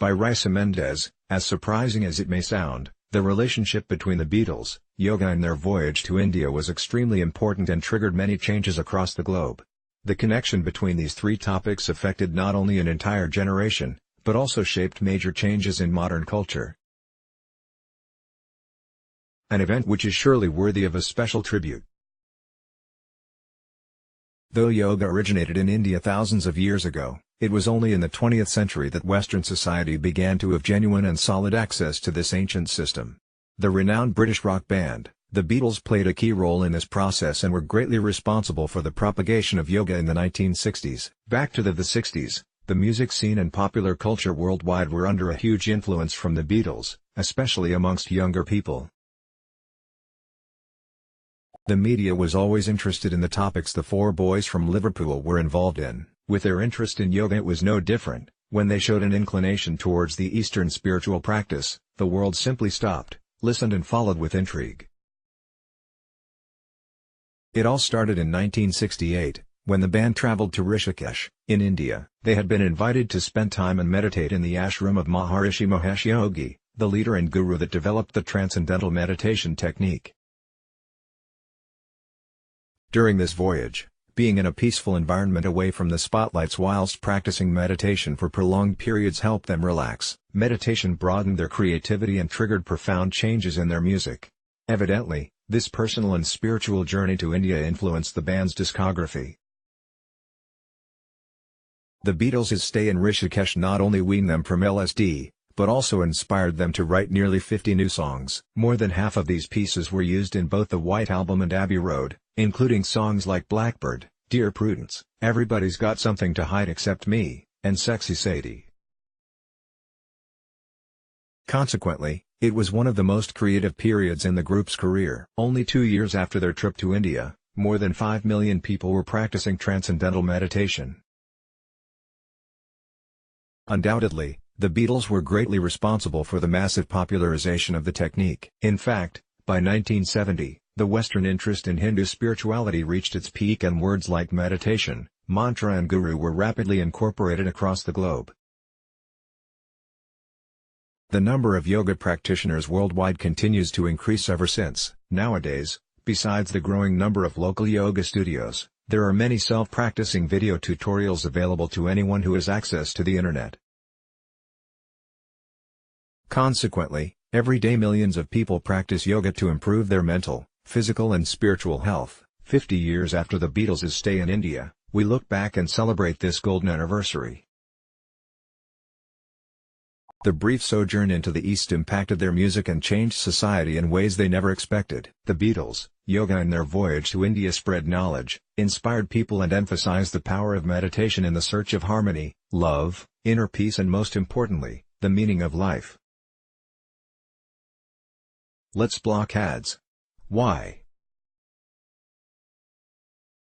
by Raissa Mendes. As surprising as it may sound, the relationship between the Beatles, yoga and their voyage to India was extremely important and triggered many changes across the globe. The connection between these three topics affected not only an entire generation, but also shaped major changes in modern culture. An event which is surely worthy of a special tribute. Though yoga originated in India thousands of years ago, it was only in the 20th century that Western society began to have genuine and solid access to this ancient system. The renowned British rock band, the Beatles, played a key role in this process and were greatly responsible for the propagation of yoga in the 1960s. Back to the 60s, the music scene and popular culture worldwide were under a huge influence from the Beatles, especially amongst younger people. The media was always interested in the topics the four boys from Liverpool were involved in. With their interest in yoga it was no different. When they showed an inclination towards the Eastern spiritual practice, the world simply stopped, listened and followed with intrigue. It all started in 1968, when the band traveled to Rishikesh, in India. They had been invited to spend time and meditate in the ashram of Maharishi Mahesh Yogi, the leader and guru that developed the transcendental meditation technique. During this voyage, being in a peaceful environment away from the spotlights whilst practicing meditation for prolonged periods helped them relax. Meditation broadened their creativity and triggered profound changes in their music. Evidently, this personal and spiritual journey to India influenced the band's discography. The Beatles' stay in Rishikesh not only weaned them from LSD, but also inspired them to write nearly 50 new songs. More than half of these pieces were used in both the White Album and Abbey Road, including songs like Blackbird, Dear Prudence, Everybody's Got Something to Hide Except Me, and Sexy Sadie. Consequently, it was one of the most creative periods in the group's career. Only 2 years after their trip to India, more than 5 million people were practicing transcendental meditation. Undoubtedly, the Beatles were greatly responsible for the massive popularization of the technique. In fact, by 1970, the Western interest in Hindu spirituality reached its peak and words like meditation, mantra and guru were rapidly incorporated across the globe. The number of yoga practitioners worldwide continues to increase ever since. Nowadays, besides the growing number of local yoga studios, there are many self-practicing video tutorials available to anyone who has access to the internet. Consequently, every day millions of people practice yoga to improve their mental, physical and spiritual health. 50 years after the Beatles' stay in India, we look back and celebrate this golden anniversary. The brief sojourn into the East impacted their music and changed society in ways they never expected. The Beatles, yoga and their voyage to India spread knowledge, inspired people and emphasized the power of meditation in the search of harmony, love, inner peace and most importantly, the meaning of life. Let's block ads. Why?